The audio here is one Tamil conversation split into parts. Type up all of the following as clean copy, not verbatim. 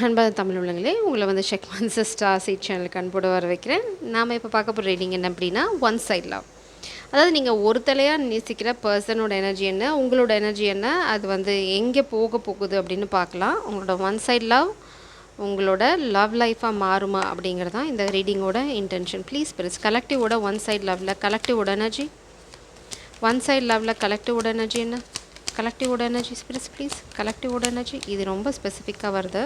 அன்பான தமிழ் உள்ளங்களே, உங்களை வந்து ஷெக்மான் ஸ்டார் சீட் சேனலுக்கு அன்போடு வர வைக்கிறேன். நாம் இப்போ பார்க்க போகிற ரீடிங் என்ன அப்படின்னா, ஒன் சைட் லவ். அதாவது நீங்கள் ஒரு தலையாக நேசிக்கிற பர்சனோட எனர்ஜி என்ன, உங்களோட எனர்ஜி என்ன, அது வந்து எங்கே போக போகுது அப்படின்னு பார்க்கலாம். உங்களோட ஒன் சைட் லவ் உங்களோட லவ் லைஃபாக மாறுமா அப்படிங்கிறது தான் இந்த ரீடிங்கோட இன்டென்ஷன். ப்ளீஸ் பிரிஸ் கலெக்டிவோட ஒன் சைட் லவ்வில் கலெக்டிவோட எனர்ஜி, ஒன் சைட் லவ்வில் கலெக்டிவோட எனர்ஜி என்ன, கலெக்டிவோட எனர்ஜி ஸ்பிரிட்ஸ் ப்ளீஸ், கலெக்டிவோட எனர்ஜி. இது ரொம்ப ஸ்பெசிஃபிக்காக வருது.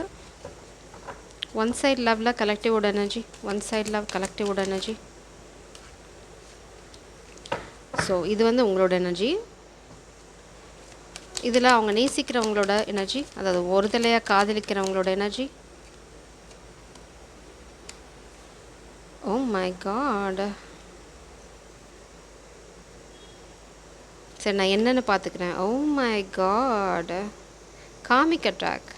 ஒன் சைட் லவ்வில் கலெக்டிவோட எனர்ஜி, ஒன் சைட் லவ் கலெக்டிவோட எனர்ஜி. ஸோ இது வந்து உங்களோட எனர்ஜி. இதில் அவங்க நேசிக்கிறவங்களோட எனர்ஜி, அதாவது ஒரு தலையாக காதலிக்கிறவங்களோட எனர்ஜி. Oh my god. சரி, நான் என்னென்னு பார்த்துக்கிறேன். Oh my god. Comic attack.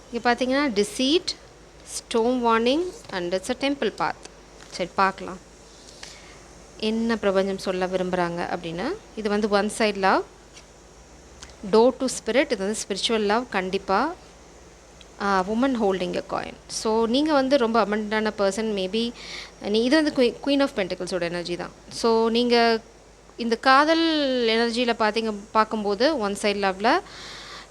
இங்கே பார்த்தீங்கன்னா deceit, storm warning and it's a temple path. சரி, பார்க்கலாம் என்ன பிரபஞ்சம் சொல்ல விரும்புகிறாங்க அப்படின்னு. இது வந்து one side love, door to spirit. இது வந்து ஸ்பிரிச்சுவல் லவ் கண்டிப்பாக. Woman holding a coin. So நீங்கள் வந்து ரொம்ப அபண்டான பர்சன். மேபி இது வந்து குயின் ஆஃப் பென்டிகல்ஸோட எனர்ஜி தான். ஸோ நீங்கள் இந்த காதல் எனர்ஜியில் பார்க்கும்போது ஒன் சைட் லவ்வில்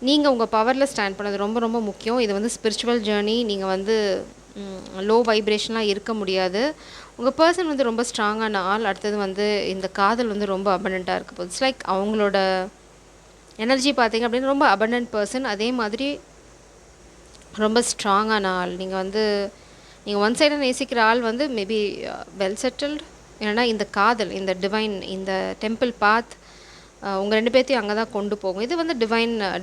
நீங்கள் உங்கள் பவரில் ஸ்டாண்ட் பண்ணது ரொம்ப ரொம்ப முக்கியம். இது வந்து ஸ்பிரிச்சுவல் ஜேர்னி. நீங்கள் வந்து லோ வைப்ரேஷன்லாம் இருக்க முடியாது. உங்கள் பர்சன் வந்து ரொம்ப ஸ்ட்ராங்கான ஆள். அடுத்தது வந்து இந்த காதல் வந்து ரொம்ப அபண்டண்ட்டாக இருக்க போகுது. இட்ஸ் லைக் அவங்களோட எனர்ஜி பார்த்திங்க அப்படின்னா ரொம்ப அபண்டன்ட் பர்சன். அதே மாதிரி ரொம்ப ஸ்ட்ராங்கான ஆள். நீங்கள் ஒன் சைடாக நேசிக்கிற ஆள் வந்து மேபி வெல் செட்டில்டு. ஏன்னா இந்த காதல், இந்த டிவைன், இந்த டெம்பிள் பாத் உங்கள் ரெண்டு பேர்த்தையும் அங்கே தான் கொண்டு போகும். இது வந்து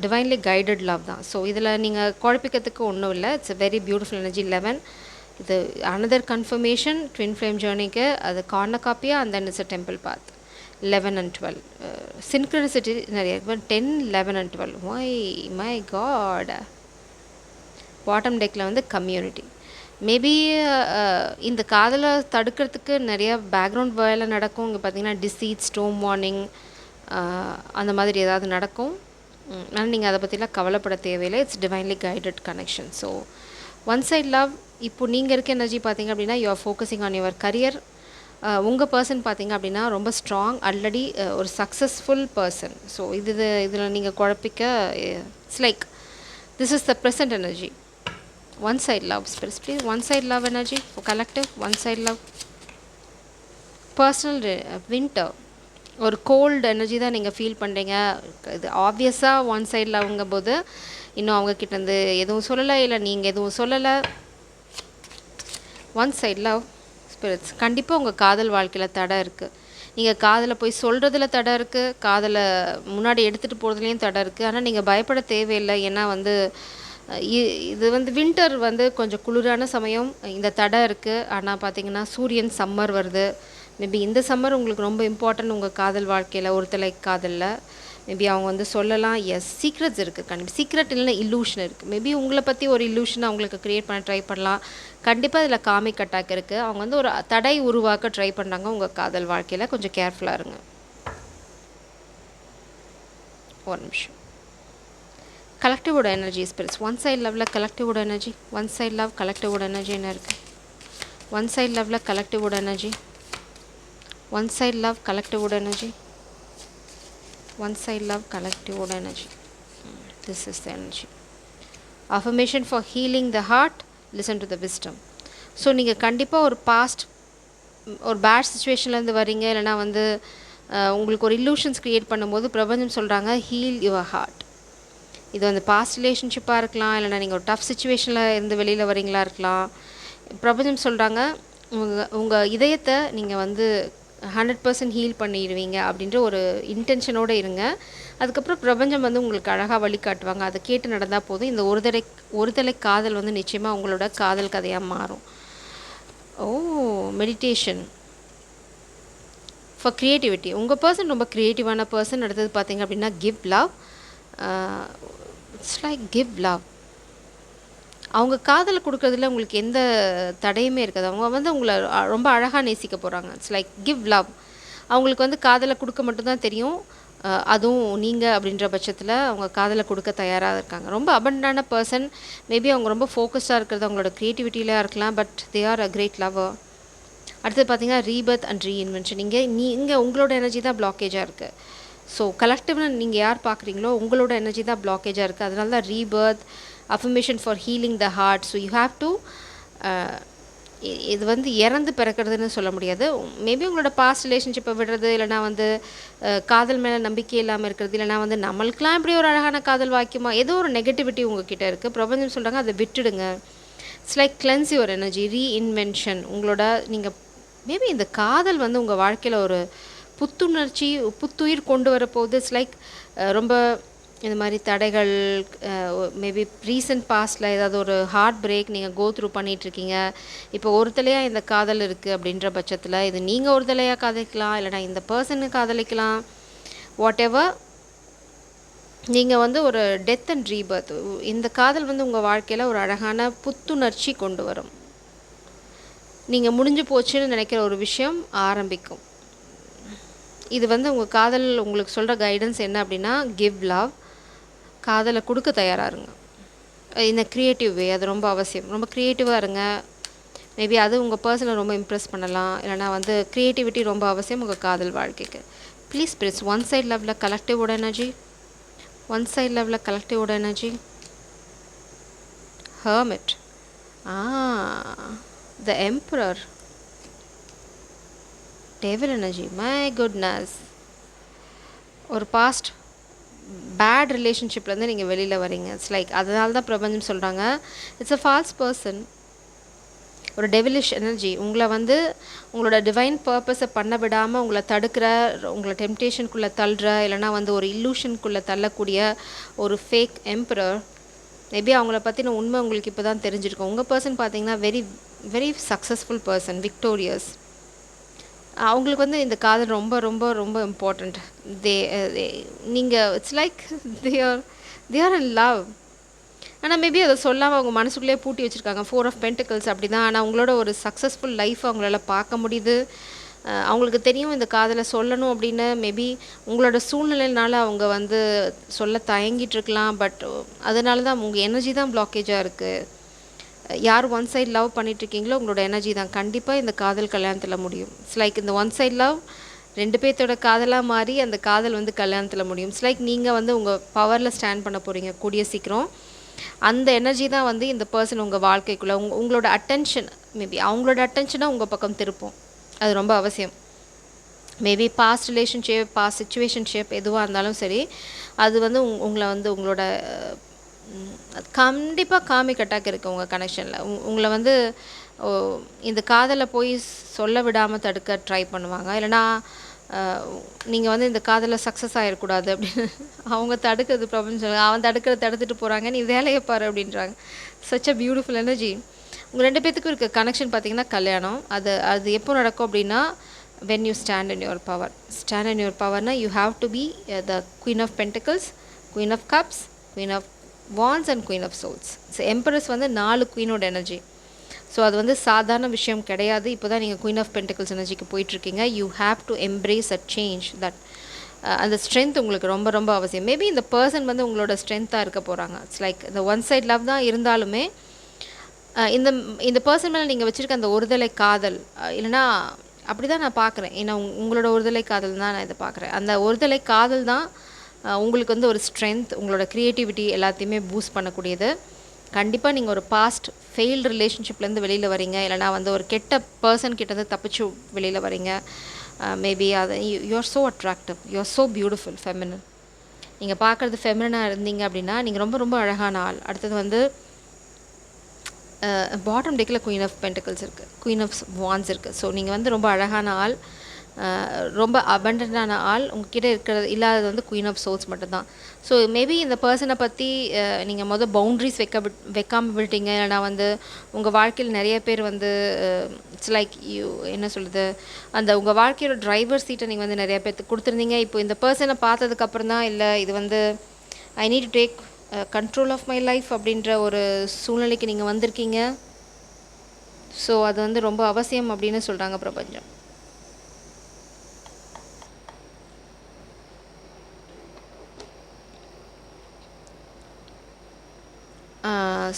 டிவைன்லி கைடட் லவ் தான். ஸோ இதில் நீங்கள் குழப்பிக்கிறதுக்கு ஒன்றும் இல்லை. It's a very beautiful energy. 11 இது அனதர் கன்ஃபர்மேஷன் ட்வின் ஃப்ளேம் ஜேர்னிக்கு. அது கார்னர் காப்பியாக and then it's a temple path. 11 and 12 synchronicity நிறைய. 10, 11 and 12. My god. பாட்டம் டெக்கில் வந்து கம்யூனிட்டி. மேபி இந்த காதலை தடுக்கிறதுக்கு நிறைய பேக்ரவுண்ட் வேலை நடக்கும். இங்கே பார்த்தீங்கன்னா டிசீட், ஸ்டோம் வார்னிங் அந்த மாதிரி ஏதாவது நடக்கும். ஆனால் நீங்கள் அதை பற்றிலாம் கவலைப்பட தேவையில்லை. It's divinely guided connection. So one side love. இப்போ நீங்கள் இருக்க எனர்ஜி பார்த்தீங்க அப்படின்னா you are focusing on your career. உங்கள் பர்சன் பார்த்தீங்க அப்படின்னா ரொம்ப ஸ்ட்ராங், ஆல்ரெடி ஒரு சக்ஸஸ்ஃபுல் பர்சன். ஸோ இதில் நீங்கள் குழப்பிக்க it's like this is the present energy. One side love spirits please, one side love energy for collective. One side love personal winter, ஒரு கோல்டு எனர்ஜி தான் நீங்கள் ஃபீல் பண்ணுறீங்க. இது ஆப்வியஸாக ஒன் சைடில் லவ்ங்கும் போது இன்னும் அவங்கக்கிட்டேருந்து எதுவும் சொல்லலை, இல்லை நீங்கள் எதுவும் சொல்லலை. ஒன் சைட் லவ் ஸ்பிரிட்ஸ் கண்டிப்பாக உங்கள் காதல் வாழ்க்கையில் தடை இருக்குது. நீங்கள் காதலை போய் சொல்கிறதுல தடை இருக்குது, காதலை முன்னாடி எடுத்துகிட்டு போகிறதுலேயும் தடை இருக்குது. ஆனால் நீங்கள் பயப்பட தேவையில்லை. ஏன்னா வந்து இது வந்து வின்டர் வந்து கொஞ்சம் குளிரான சமயம். இந்த தடை இருக்குது. ஆனால் பார்த்தீங்கன்னா சூரியன் சம்மர் வருது. மேபி இந்த சம்மர் உங்களுக்கு ரொம்ப இம்பார்ட்டன்ட் உங்கள் காதல் வாழ்க்கையில், ஒரு தலை காதலில். மேபி அவங்க வந்து சொல்லலாம், எஸ் சீக்ரெட்ஸ் இருக்குது. கண்டிப்பாக சீக்ரெட் இல்லைன்னா இல்லூஷன் இருக்குது. மேபி உங்களை பற்றி ஒரு இல்லூஷனை அவங்களுக்கு க்ரியேட் பண்ண ட்ரை பண்ணலாம். கண்டிப்பாக இதில் காமிக் அட்டாக் இருக்குது. அவங்க வந்து ஒரு தடை உருவாக்க ட்ரை பண்ணாங்க உங்கள் காதல் வாழ்க்கையில். கொஞ்சம் கேர்ஃபுல்லாக இருங்க. ஒரு நிமிஷம். கலெக்டிவோட எனர்ஜி ஸ்பிரிட்ஸ் ஒன் சைட் லவ்வில் கலெக்டிவோட எனர்ஜி. ஒன் சைட் லவ் கலெக்டிவோட எனர்ஜி என்ன இருக்குது? ஒன் சைட் லவ்வில் கலெக்டிவோட energy. One side love, collective wood energy. One side love, collective wood energy. This is the energy. Affirmation for healing the heart. Listen to the wisdom. So நீங்கள் கண்டிப்பாக ஒரு பாஸ்ட், ஒரு பேட் சுச்சுவேஷன்லேருந்து வரீங்க, இல்லைனா வந்து உங்களுக்கு ஒரு இல்லூஷன்ஸ் க்ரியேட் பண்ணும்போது பிரபஞ்சம் சொல்கிறாங்க ஹீல் யுவர் ஹார்ட். இது வந்து பாஸ்ட் ரிலேஷன்ஷிப்பாக இருக்கலாம், இல்லைனா நீங்கள் ஒரு டஃப் சுச்சுவேஷனில் இருந்து வெளியில் வரீங்களா இருக்கலாம். பிரபஞ்சம் சொல்கிறாங்க உங்கள் இதயத்தை நீங்கள் வந்து 100% ஹீல் பண்ணிடுவீங்க அப்படின்ற ஒரு இன்டென்ஷனோடு இருங்க. அதுக்கப்புறம் பிரபஞ்சம் வந்து உங்களுக்கு அழகாக வழிகாட்டுவாங்க. அதை கேட்டு நடந்தால் போதும். இந்த ஒரு தலை காதல் வந்து நிச்சயமாக உங்களோட காதல் கதையாக மாறும். Meditation for creativity. உங்கள் பர்சன் ரொம்ப க்ரியேட்டிவான பர்சன். அடுத்தது பார்த்தீங்க அப்படின்னா give love. It's like give love. அவங்க காதலை கொடுக்குறதுல உங்களுக்கு எந்த தடையுமே இருக்காது. அவங்க வந்து உங்களை ரொம்ப அழகாக நேசிக்க போகிறாங்க. It's like give love. அவங்களுக்கு வந்து காதலை கொடுக்க மட்டும்தான் தெரியும். அதுவும் நீங்கள் அப்படின்ற பட்சத்தில் அவங்க காதலை கொடுக்க தயாராக இருக்காங்க. ரொம்ப அபண்டான பர்சன். மேபி அவங்க ரொம்ப ஃபோக்கஸ்டாக இருக்கிறது அவங்களோட க்ரியேட்டிவிட்டியில இருக்கலாம். But they are a great lover. அடுத்தது பார்த்தீங்கன்னா ரீபர்த் அண்ட் ரீஇன்வென்ஷன். நீங்கள் உங்களோட எனர்ஜி தான் பிளாக்கேஜாக இருக்குது. ஸோ கலெக்டிவ்னு நீங்கள் யார் பார்க்குறீங்களோ உங்களோட எனர்ஜி தான் பிளாக்கேஜாக இருக்குது. அதனால தான் rebirth, affirmation for healing the heart. So you have to இது வந்து இறந்து பிறக்கிறதுன்னு சொல்ல முடியாது. மேபி உங்களோட பாஸ்ட் ரிலேஷன்ஷிப்பை விடுறது, இல்லைனா வந்து காதல் மேலே நம்பிக்கை இல்லாமல் இருக்கிறது, இல்லைனா வந்து நம்மளுக்கெலாம் இப்படி ஒரு அழகான காதல் வாக்கியமா, ஏதோ ஒரு நெகட்டிவிட்டி உங்ககிட்ட இருக்குது. பிரபஞ்சம் சொல்கிறாங்க அதை விட்டுடுங்க. It's like cleanse your energy, reinvention. உங்களோட நீங்கள் மேபி இந்த காதல் வந்து உங்கள் வாழ்க்கையில் ஒரு புத்துணர்ச்சி, புத்துயிர் கொண்டு வரப்போகுது. இட்ஸ் லைக் ரொம்ப இந்த மாதிரி தடைகள், மேபி ரீசன்ட் பாஸ்டில் ஏதாவது ஒரு ஹார்ட் பிரேக் நீங்கள் கோ த்ரூ பண்ணிகிட்ருக்கீங்க. இப்போ ஒரு தலையாக இந்த காதல் இருக்குது அப்படின்ற பட்சத்தில் இது நீங்கள் ஒரு தலையாக காதலிக்கலாம், இல்லைனா இந்த பர்சனு காதலிக்கலாம். வாட் எவர், நீங்கள் வந்து ஒரு டெத் அண்ட் ரீபர்த். இந்த காதல் வந்து உங்கள் வாழ்க்கையில் ஒரு அழகான புத்துணர்ச்சி கொண்டு வரும். நீங்கள் முடிஞ்சு போச்சுன்னு நினைக்கிற ஒரு விஷயம் ஆரம்பிக்கும். இது வந்து உங்கள் காதல் உங்களுக்கு சொல்கிற கைடன்ஸ் என்ன அப்படின்னா, கிவ் லவ். காதலை கொடுக்க தயாராக இருங்க. இந்த க்ரியேட்டிவ் வே அது ரொம்ப அவசியம். ரொம்ப க்ரியேட்டிவாக இருங்க. மேபி அது உங்கள் பர்சனை ரொம்ப இம்ப்ரெஸ் பண்ணலாம். இல்லைனா வந்து க்ரியேட்டிவிட்டி ரொம்ப அவசியம் உங்கள் காதல் வாழ்க்கைக்கு. ப்ளீஸ் ஸ்பிரிட்ஸ், ஒன் சைட் லெவலில் கலெக்டிவோட எனர்ஜி, ஒன் சைட் லெவலில் கலெக்டிவோட energy. Hermit, the emperor, devil energy. My goodness, ஒரு பாஸ்ட் பேட் ரிலேஷன்ஷிப்லேருந்து நீங்கள் வெளியில் வரீங்க. இட்ஸ் லைக் அதனால தான் பிரபஞ்சம் சொல்கிறாங்க இட்ஸ் அ ஃபால்ஸ் பர்சன். ஒரு டெவிலிஷ் எனர்ஜி உங்களை வந்து உங்களோட டிவைன் பர்பஸை பண்ண விடாமல் உங்களை தடுக்கிற, உங்களை டெம்டேஷனுக்குள்ளே தள்ளுற, இல்லைனா வந்து ஒரு இல்லூஷனுக்குள்ளே தள்ளக்கூடிய ஒரு ஃபேக் எம்பரர். மேபி அவங்கள பற்றின உண்மை உங்களுக்கு இப்போ தான் தெரிஞ்சிருக்கும். உங்கள் பர்சன் பார்த்தீங்கன்னா very very successful person, victorious. அவங்களுக்கு வந்து இந்த காதல் ரொம்ப ரொம்ப ரொம்ப இம்பார்ட்டண்ட். நீங்கள் it's like they are in love. ஆனால் மேபி அதை சொல்லாமல் அவங்க மனசுக்குள்ளேயே பூட்டி வச்சுருக்காங்க. 4 ஆஃப் பென்டிகல்ஸ் அப்படி தான். ஆனால் அவங்களோட ஒரு சக்ஸஸ்ஃபுல் லைஃப் அவங்களால பார்க்க முடியுது. அவங்களுக்கு தெரியும் இந்த காதலை சொல்லணும் அப்படின்னு. மேபி உங்களோட சூழ்நிலையினால அவங்க வந்து சொல்ல தயங்கிட்டுருக்கலாம். பட் அதனால தான் உங்கள் எனர்ஜி தான் பிளாக்கேஜாக இருக்குது. யார் ஒன் சைட் லவ் பண்ணிகிட்ருக்கீங்களோ உங்களோட எனர்ஜி தான் கண்டிப்பாக இந்த காதல் கல்யாணத்தில் முடியும். இட்ஸ் லைக் இந்த ஒன் சைட் லவ் 2 பேர்த்தோட காதலாக மாறி அந்த காதல் வந்து கல்யாணத்தில் முடியும். இட்ஸ் லைக் நீங்கள் வந்து உங்கள் பவரில் ஸ்டாண்ட் பண்ண போகிறீங்க கூடிய சீக்கிரம். அந்த எனர்ஜி தான் வந்து இந்த பர்சன் உங்கள் வாழ்க்கைக்குள்ளே உங்களோட அட்டென்ஷன், மேபி அவங்களோட அட்டென்ஷனை உங்கள் பக்கம் திருப்போம். அது ரொம்ப அவசியம். Maybe past relationship, past situationship எதுவாக இருந்தாலும் சரி, அது வந்து உங்களை வந்து உங்களோட கண்டிப்பாக காமிக் அட்டாக் இருக்குது உங்கள் கனெக்ஷனில். உங்களை வந்து இந்த காதலை போய் சொல்ல விடாமல் தடுக்க ட்ரை பண்ணுவாங்க. இல்லைனா நீங்கள் வந்து இந்த காதலில் சக்ஸஸ் ஆகிடக்கூடாது அப்படின்னு அவங்க தடுக்கிறது ப்ராப்ளம் சொல்லுவாங்க. அவன் தடுத்துட்டு போகிறாங்க, நீ வேலையை பாரு அப்படின்றாங்க. Such a beautiful energy. உங்கள் 2 பேத்துக்கும் இருக்க கனெக்ஷன் பார்த்திங்கன்னா கல்யாணம். அது எப்போ நடக்கும் அப்படின்னா, when you stand in your power. Stand in your powerனா you have to be the Queen of Pentacles, Queen of Cups, Queen of Wands and Queen of Swords. So empress வந்து 4 குயினோட எனர்ஜி. ஸோ அது வந்து சாதாரண விஷயம் கிடையாது. இப்போ தான் நீங்கள் குயின் ஆஃப் பென்டிகல்ஸ் எனர்ஜிக்கு போயிட்டுருக்கீங்க. You have to embrace a change that. அந்த ஸ்ட்ரென்த் உங்களுக்கு ரொம்ப ரொம்ப அவசியம். மேபி இந்த பர்சன் வந்து உங்களோட ஸ்ட்ரென்த்தாக இருக்க போகிறாங்க. இட்ஸ் லைக் இந்த ஒன் சைட் லவ் தான் இருந்தாலுமே இந்த இந்த பர்சன் மேலே நீங்கள் வச்சுருக்க அந்த ஒருதலை காதல், இல்லைனா அப்படி தான் நான் பார்க்குறேன். ஏன்னா உங்களோட ஒருதலை காதல் தான் நான் இதை பார்க்குறேன். அந்த ஒருதலை காதல் தான் உங்களுக்கு வந்து ஒரு ஸ்ட்ரென்த், உங்களோட க்ரியேட்டிவிட்டி எல்லாத்தையுமே பூஸ்ட் பண்ணக்கூடியது. கண்டிப்பாக நீங்கள் ஒரு பாஸ்ட் ஃபெயில்டு ரிலேஷன்ஷிப்லேருந்து வெளியில் வரீங்க, இல்லைனா வந்து ஒரு கெட்ட பர்சன் கிட்டேருந்து தப்பிச்சு வெளியில் வரீங்க. மேபி அது you are so attractive, you are so beautiful, feminine. நீங்கள் பார்க்குறது ஃபெமினாக இருந்தீங்க அப்படின்னா நீங்கள் ரொம்ப ரொம்ப அழகான ஆள். அடுத்தது வந்து பாட்டம் டெக்கில் குயின் ஆஃப் பென்டிகல்ஸ் இருக்குது, குயின் ஆஃப் வான்ஸ் இருக்குது. ஸோ நீங்கள் வந்து ரொம்ப அழகான ஆள், ரொம்ப அபண்டன்டான ஆள். உங்ககிட்ட இருக்கிறது இல்லாதது வந்து குயின் ஆஃப் சோர்ஸ் மட்டும்தான். ஸோ மேபி இந்த பர்சனை பற்றி நீங்கள் பவுண்ட்ரிஸ் வைக்காமல் விட்டீங்க. இல்லைனா வந்து உங்கள் வாழ்க்கையில் நிறைய பேர் வந்து இட்ஸ் லைக் யூ என்ன சொல்லுது, அந்த உங்கள் வாழ்க்கையோட டிரைவர் சீட்டை நீங்கள் வந்து நிறைய பேர்த்துக்கு கொடுத்துருந்தீங்க. இப்போ இந்த பர்சனை பார்த்ததுக்கப்புறம் தான் இல்லை இது வந்து I need to take control of my life அப்படின்ற ஒரு சூழ்நிலைக்கு நீங்கள் வந்திருக்கீங்க. ஸோ அது வந்து ரொம்ப அவசியம் அப்படின்னு சொல்கிறாங்க பிரபஞ்சம்.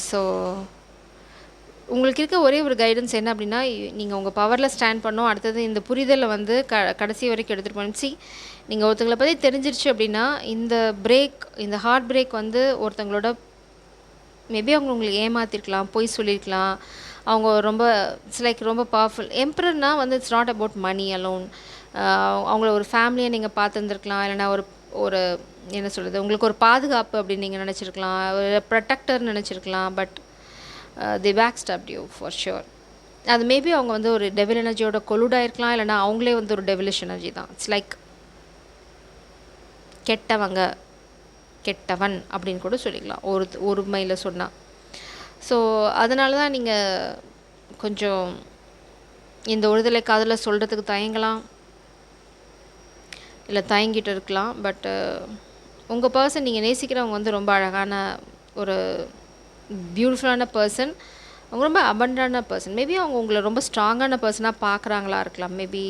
ஸோ உங்களுக்கு இருக்க ஒரே ஒரு கைடன்ஸ் என்ன அப்படின்னா, நீங்கள் உங்கள் பவரில் ஸ்டாண்ட் பண்ணணும். அடுத்தது இந்த புரிதலை வந்து கடைசி வரைக்கும் எடுத்துகிட்டு போகணும். நீங்கள் ஒருத்தங்களை பற்றி தெரிஞ்சிருச்சு அப்படின்னா, இந்த ஹார்ட் பிரேக் வந்து ஒருத்தங்களோட மேபி அவங்க உங்களுக்கு ஏமாத்திருக்கலாம், பொய் சொல்லியிருக்கலாம். அவங்க ரொம்ப ரொம்ப பவர்ஃபுல். எம்பரர்னால் வந்து it's not about money alone. அவங்கள ஒரு ஃபேமிலியை நீங்கள் பார்த்துருந்துருக்கலாம். இல்லைனா ஒரு ஒரு என்ன சொல்கிறது, உங்களுக்கு ஒரு பாதுகாப்பு அப்படின்னு நீங்கள் நினச்சிருக்கலாம். ஒரு ப்ரொடெக்டர் நினச்சிருக்கலாம். But the pack stopped you for sure. அது மேபி அவங்க வந்து ஒரு டெவில் எனர்ஜியோட கொலுடாயிருக்கலாம். இல்லைனா அவங்களே வந்து ஒரு டெவிலிஷ் எனர்ஜி தான். இட்ஸ் லைக் கெட்டவன் அப்படின்னு கூட சொல்லிக்கலாம் ஒரு மையில் சொன்னால். ஸோ அதனால தான் நீங்கள் கொஞ்சம் இந்த ஒருதலை காதலை சொல்கிறதுக்கு தயங்கலாம், இல்லை தயங்கிட்டு இருக்கலாம். பட் உங்கள் பர்சன், நீங்கள் நேசிக்கிறவங்க வந்து ரொம்ப அழகான ஒரு பியூட்டிஃபுல்லான பர்சன். அவங்க ரொம்ப அபண்டான பர்சன். மேபி அவங்க உங்களை ரொம்ப ஸ்ட்ராங்கான பர்சனாக பார்க்குறாங்களா இருக்கலாம். மேபி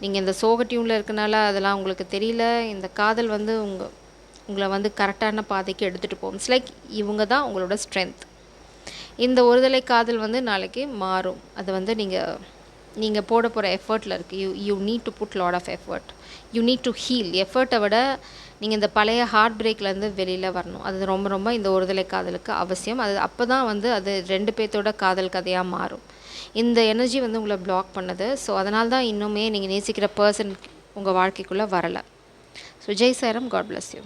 நீங்கள் இந்த சோக டியூனில் இருக்கனால அதெல்லாம் உங்களுக்கு தெரியல. இந்த காதல் வந்து உங்களை வந்து கரெக்டான பாதைக்கு எடுத்துகிட்டு போகும். இட்ஸ் லைக் இவங்க தான் உங்களோட ஸ்ட்ரென்த். இந்த ஒருதலை காதல் வந்து நாளைக்கு மாறும். அது வந்து நீங்கள் போட போகிற எஃபர்ட்டில் இருக்குது. You need to put lot of effort. You need to heal. எஃபர்ட்டை விட நீங்கள் இந்த பழைய ஹார்ட் பிரேக்லேருந்து வெளியில் வரணும். அது ரொம்ப ரொம்ப இந்த ஒருதலை காதலுக்கு அவசியம். அப்போ தான் வந்து அது 2 பேர்த்தோட காதல் கதையாக மாறும். இந்த எனர்ஜி வந்து உங்களை பிளாக் பண்ணுது. ஸோ அதனால தான் இன்னுமே நீங்கள் நேசிக்கிற பர்சன் உங்கள் வாழ்க்கைக்குள்ளே வரலை. So Jai Sairam. God bless you.